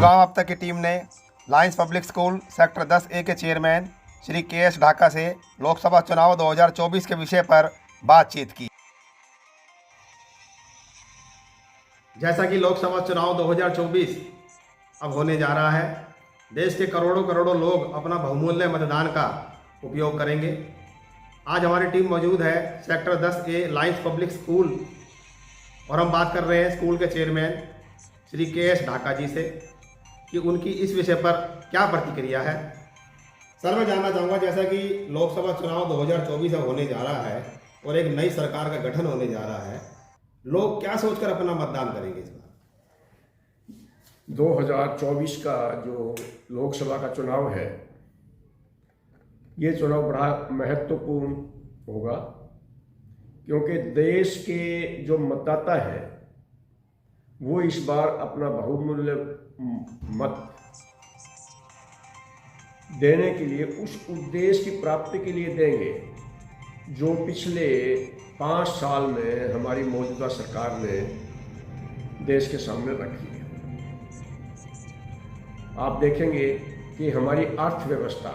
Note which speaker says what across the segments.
Speaker 1: गुड़गांव अब तक की टीम ने Lions public school sector 10A के चेयरमैन श्री KS ढाका से लोकसभा चुनाव 2024 के विषय पर बातचीत की। जैसा कि लोकसभा चुनाव 2024 अब होने जा रहा है, देश के करोड़ों करोड़ों लोग अपना बहुमूल्य मतदान का उपयोग करेंगे। आज हमारी टीम मौजूद है sector 10A Lions public school और हम बात कर रहे हैं स्कूल के चेयरमैन श्री KS ढाका जी से कि उनकी इस विषय पर क्या प्रतिक्रिया है। सर, मैं जानना चाहूँगा, जैसा कि लोकसभा चुनाव 2024 अब होने जा रहा है और एक नई सरकार का गठन होने जा रहा है, लोग क्या सोचकर अपना मतदान करेंगे इस बार?
Speaker 2: 2024 का जो लोकसभा का चुनाव है, ये चुनाव बड़ा महत्वपूर्ण होगा क्योंकि देश के जो मतदाता हैं वो इस बार अपना बहुमूल्य मत देने के लिए उस उद्देश्य की प्राप्ति के लिए देंगे जो पिछले 5 साल में हमारी मौजूदा सरकार ने देश के सामने रखी है। आप देखेंगे कि हमारी अर्थव्यवस्था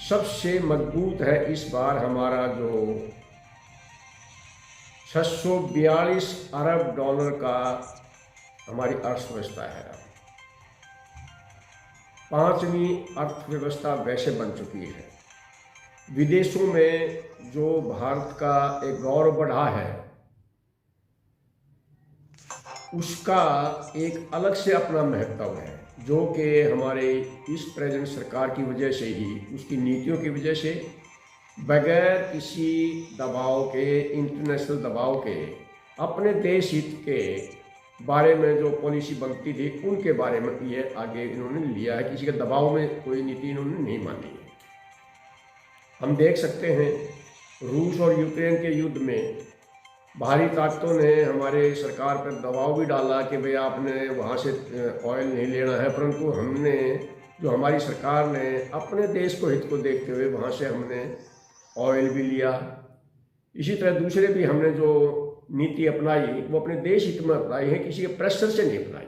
Speaker 2: सबसे मजबूत है। इस बार हमारा जो 642 अरब डॉलर का हमारी अर्थव्यवस्था है, 5वीं अर्थव्यवस्था वैसे बन चुकी है। विदेशों में जो भारत का एक गौरव बढ़ा है, उसका एक अलग से अपना महत्व है, जो कि हमारे इस प्रेजेंट सरकार की वजह से ही, उसकी नीतियों की वजह से, बगैर किसी दबाव के, इंटरनेशनल दबाव के, अपने देश हित के बारे में जो पॉलिसी बनती थी उनके बारे में ये आगे इन्होंने लिया है। किसी के दबाव में कोई नीति इन्होंने नहीं मानी है। हम देख सकते हैं रूस और यूक्रेन के युद्ध में बाहरी ताकतों ने हमारे सरकार पर दबाव भी डाला कि भाई आपने वहाँ से ऑयल नहीं लेना है, परंतु हमने, जो हमारी सरकार ने अपने देश को हित को देखते हुए वहाँ से हमने ऑयल भी लिया। इसी तरह दूसरे भी हमने जो नीति अपनाई वो अपने देश हित में अपनाई है, किसी के प्रेशर से नहीं अपनाई।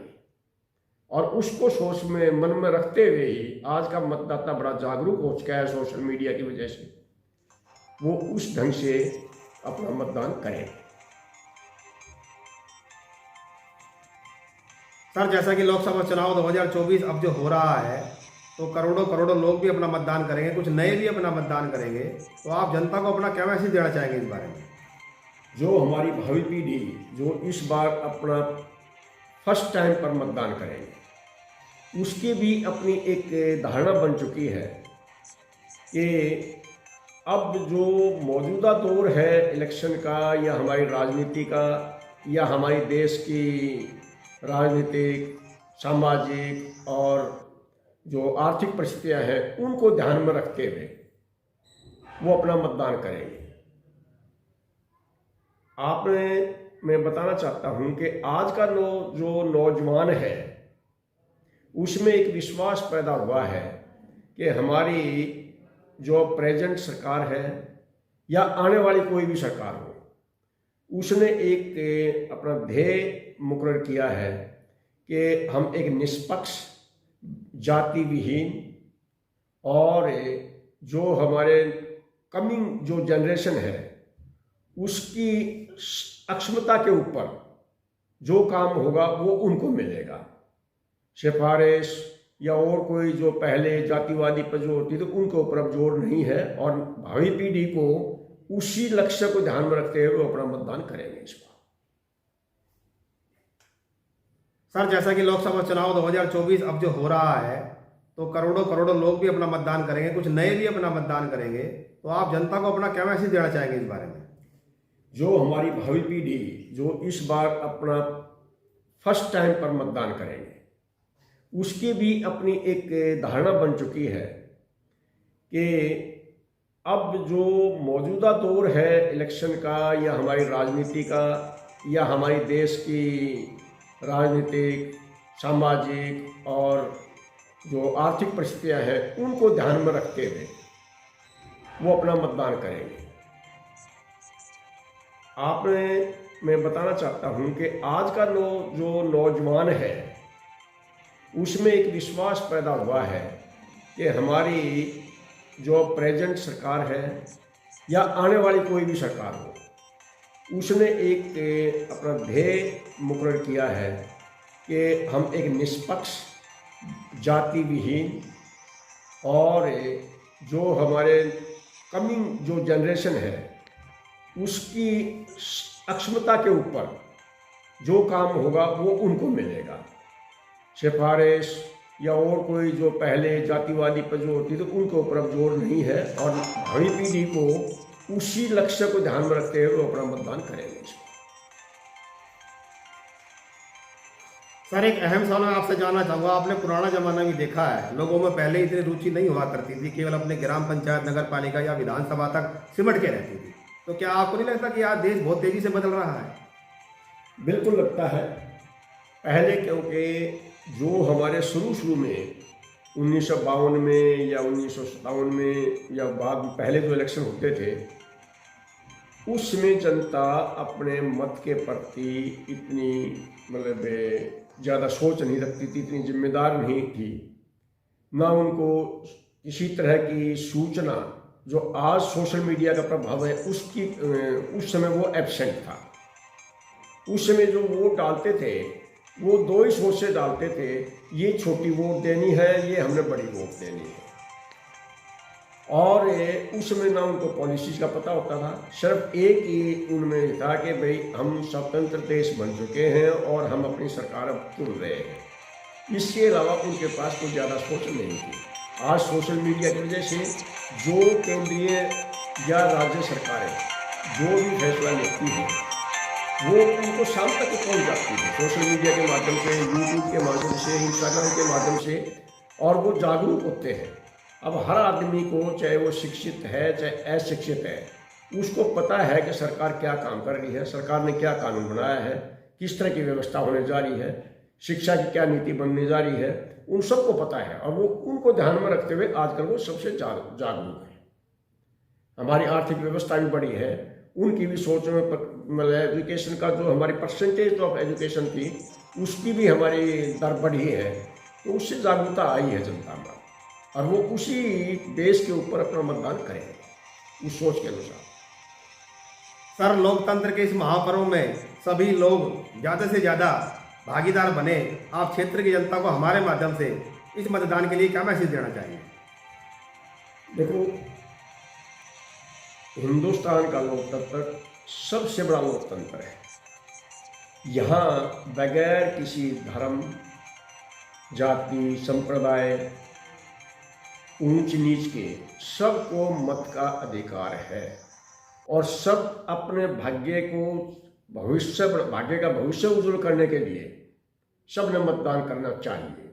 Speaker 2: और उसको सोच में, मन में रखते हुए ही आज का मतदाता बड़ा जागरूक हो चुका है सोशल मीडिया की वजह से। वो उस ढंग से अपना मतदान करें।
Speaker 1: सर, जैसा कि लोकसभा चुनाव 2024 अब जो हो रहा है, तो करोड़ों करोड़ों लोग भी अपना मतदान करेंगे, कुछ नए भी अपना मतदान करेंगे, तो आप जनता को अपना क्या मैसेज देना चाहेंगे इस बारे में?
Speaker 2: जो हमारी भावी पीढ़ी जो इस बार अपना फर्स्ट टाइम पर मतदान करेंगे, उसकी भी अपनी एक धारणा बन चुकी है कि अब जो मौजूदा दौर है इलेक्शन का, या हमारी राजनीति का, या हमारी देश की राजनीतिक, सामाजिक और जो आर्थिक परिस्थितियां हैं, उनको ध्यान में रखते हुए वो अपना मतदान करेंगे। मैं बताना चाहता हूं कि आज का जो नौजवान है, उसमें एक विश्वास पैदा हुआ है कि हमारी जो प्रेजेंट सरकार है या आने वाली कोई भी सरकार हो, उसने एक अपना ध्येय मुकर्रर किया है कि हम एक निष्पक्ष, जाति विहीन और जो हमारे कमिंग जो जनरेशन है उसकी अक्षमता के ऊपर जो काम होगा वो उनको मिलेगा। सिफारिश या और कोई जो पहले जातिवादी पर जो होती थी उनके ऊपर अब जोर नहीं है, और भावी पीढ़ी को उसी लक्ष्य को ध्यान में रखते हुए वो अपना मतदान करेंगे इस बार।
Speaker 1: सर, जैसा कि लोकसभा चुनाव 2024 अब जो हो रहा है, तो करोड़ों करोड़ों लोग भी अपना मतदान करेंगे, कुछ नए भी अपना मतदान करेंगे, तो आप जनता को अपना क्या मैसेज देना चाहेंगे इस बारे में?
Speaker 2: जो हमारी भावी पीढ़ी जो इस बार अपना फर्स्ट टाइम पर मतदान करेंगे, उसकी भी अपनी एक धारणा बन चुकी है कि अब जो मौजूदा दौर है इलेक्शन का, या हमारी राजनीति का, या हमारी देश की राजनीतिक, सामाजिक और जो आर्थिक परिस्थितियां हैं, उनको ध्यान में रखते हुए वो अपना मतदान करेंगे। मैं बताना चाहता हूं कि आज का जो नौजवान है, उसमें एक विश्वास पैदा हुआ है कि हमारी जो प्रेजेंट सरकार है या आने वाली कोई भी सरकार हो, उसने एक अपना ध्येय मुकर्रर किया है कि हम एक निष्पक्ष, जाति विहीन और जो हमारे कमिंग जो जनरेशन है उसकी अक्षमता के ऊपर जो काम होगा वो उनको मिलेगा। सिफारिश या और कोई जो पहले जातिवादी पर जो होती थी उनके ऊपर अब जोर नहीं है, और भावी पीढ़ी को उसी लक्ष्य को ध्यान में रखते हुए वो अपना मतदान करेंगे।
Speaker 1: सर, एक अहम सवाल मैं आपसे जानना चाहूँगा। आपने पुराना जमाना भी देखा है, लोगों में पहले इतनी रुचि नहीं हुआ करती थी, केवल अपने ग्राम पंचायत, नगर पालिका या विधानसभा तक सिमट के रहती थी। तो क्या आपको नहीं लगता कि आज देश बहुत तेजी से बदल रहा है?
Speaker 2: बिल्कुल लगता है। पहले क्योंकि जो हमारे शुरू में 1952 में या 1957 में या बाद पहले जो इलेक्शन होते थे, उसमें जनता अपने मत के प्रति इतनी मतलब ज़्यादा सोच नहीं रखती थी, इतनी जिम्मेदार नहीं थी, ना उनको किसी तरह की सूचना जो आज सोशल मीडिया का प्रभाव है उसकी उस समय वो एब्सेंट था। उस समय जो वोट डालते थे वो दो ही सोच से डालते थे, ये छोटी वोट देनी है, ये हमने बड़ी वोट देनी है। और उस समय ना उनको पॉलिसीज का पता होता था, सिर्फ एक ही उनमें था कि भाई हम स्वतंत्र देश बन चुके हैं और हम अपनी सरकार अब चुन रहे हैं। इसके अलावा उनके पास कोई ज़्यादा सोच नहीं थी। आज सोशल मीडिया की वजह से जो केंद्रीय या राज्य सरकारें जो भी फैसला लेती हैं वो उनको शाम तक पहुँच जाती है, सोशल मीडिया के माध्यम से, यूट्यूब के माध्यम से, इंस्टाग्राम के माध्यम से, और वो जागरूक होते हैं। अब हर आदमी को, चाहे वो शिक्षित है चाहे अशिक्षित है, उसको पता है कि सरकार क्या काम कर रही है, सरकार ने क्या कानून बनाया है, किस तरह की व्यवस्था होने जा रही है, शिक्षा की क्या नीति बनने जा रही है, उन सबको पता है। और वो उनको ध्यान में रखते हुए आजकल वो सबसे जागरूक है। हमारी आर्थिक व्यवस्था भी बड़ी है, उनकी भी सोच में मतलब एजुकेशन का जो हमारी परसेंटेज ऑफ एजुकेशन थी उसकी भी हमारी दर बढ़ी है, तो उससे जागरूकता आई है जनता में, और वो उसी देश के ऊपर अपना मतदान करेंगे उस सोच के अनुसार।
Speaker 1: सर, लोकतंत्र के इस महापर्व में सभी लोग ज़्यादा से ज़्यादा भागीदार बने। आप क्षेत्र की जनता को हमारे माध्यम से इस मतदान के लिए क्या मैसेज देना चाहिए?
Speaker 2: देखो, हिंदुस्तान का लोकतंत्र सबसे बड़ा लोकतंत्र है। यहाँ बगैर किसी धर्म, जाति, संप्रदाय, ऊंच नीच के सबको मत का अधिकार है, और सब अपने भाग्य का भविष्य उज्जवल करने के लिए सब ने मतदान करना चाहिए।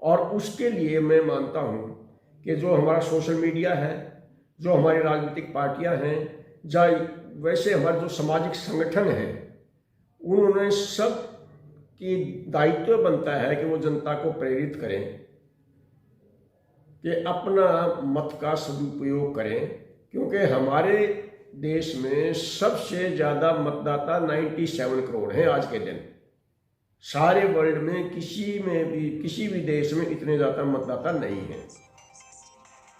Speaker 2: और उसके लिए मैं मानता हूँ कि जो हमारा सोशल मीडिया है, जो हमारी राजनीतिक पार्टियां हैं, या वैसे हमारे जो सामाजिक संगठन हैं, उन्होंने सब की दायित्व बनता है कि वो जनता को प्रेरित करें कि अपना मत का सदुपयोग करें, क्योंकि हमारे देश में सबसे ज़्यादा मतदाता 97 करोड़ हैं आज के दिन। सारे वर्ल्ड में किसी भी देश में इतने ज़्यादा मतदाता नहीं हैं।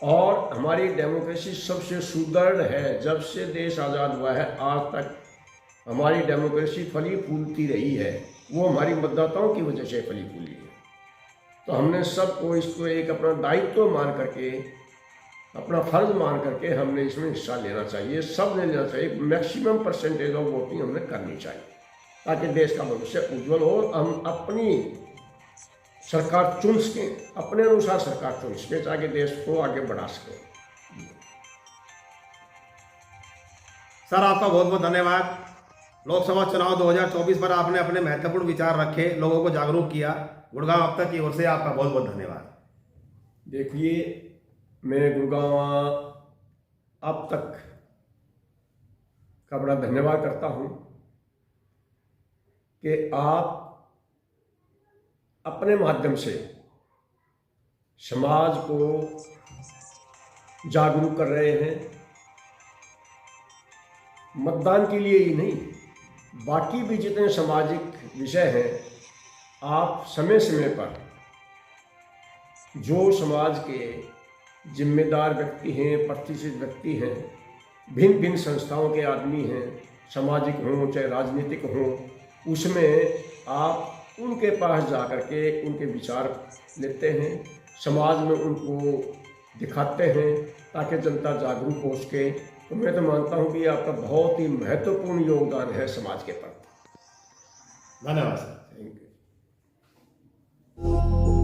Speaker 2: और हमारी डेमोक्रेसी सबसे सुदृढ़ है। जब से देश आज़ाद हुआ है आज तक हमारी डेमोक्रेसी फली फूलती रही है, वो हमारी मतदाताओं की वजह से फली फूली है। तो हमने सबको इसको एक अपना दायित्व मान करके, अपना फर्ज मान करके हमने इसमें हिस्सा लेना चाहिए। सब ने लेना चाहिए। मैक्सिमम परसेंटेज ऑफ वोटिंग हमने करनी चाहिए ताकि देश का भविष्य उज्जवल हो। हम अपनी सरकार चुन सकें, अपने अनुसार सरकार चुन सकें ताकि देश को आगे बढ़ा सकें।
Speaker 1: सर, आपका बहुत बहुत धन्यवाद। लोकसभा चुनाव 2024 पर आपने अपने महत्वपूर्ण विचार रखे, लोगों को जागरूक किया। गुड़गांव अब तक की ओर से आपका बहुत बहुत धन्यवाद।
Speaker 2: देखिए, मैं गुड़गांव अब तक का बड़ा धन्यवाद करता हूं कि आप अपने माध्यम से समाज को जागरूक कर रहे हैं। मतदान के लिए ही नहीं, बाकी भी जितने सामाजिक विषय हैं आप समय समय पर जो समाज के जिम्मेदार व्यक्ति हैं, प्रतिष्ठित व्यक्ति हैं, भिन्न भिन्न संस्थाओं के आदमी हैं, सामाजिक हों चाहे राजनीतिक हों, उसमें आप उनके पास जा कर के उनके विचार लेते हैं, समाज में उनको दिखाते हैं ताकि जनता जागरूक हो सके। तो मैं तो मानता हूँ कि आपका बहुत ही महत्वपूर्ण योगदान है समाज के प्रति।
Speaker 1: धन्यवाद सर।
Speaker 2: Thank you.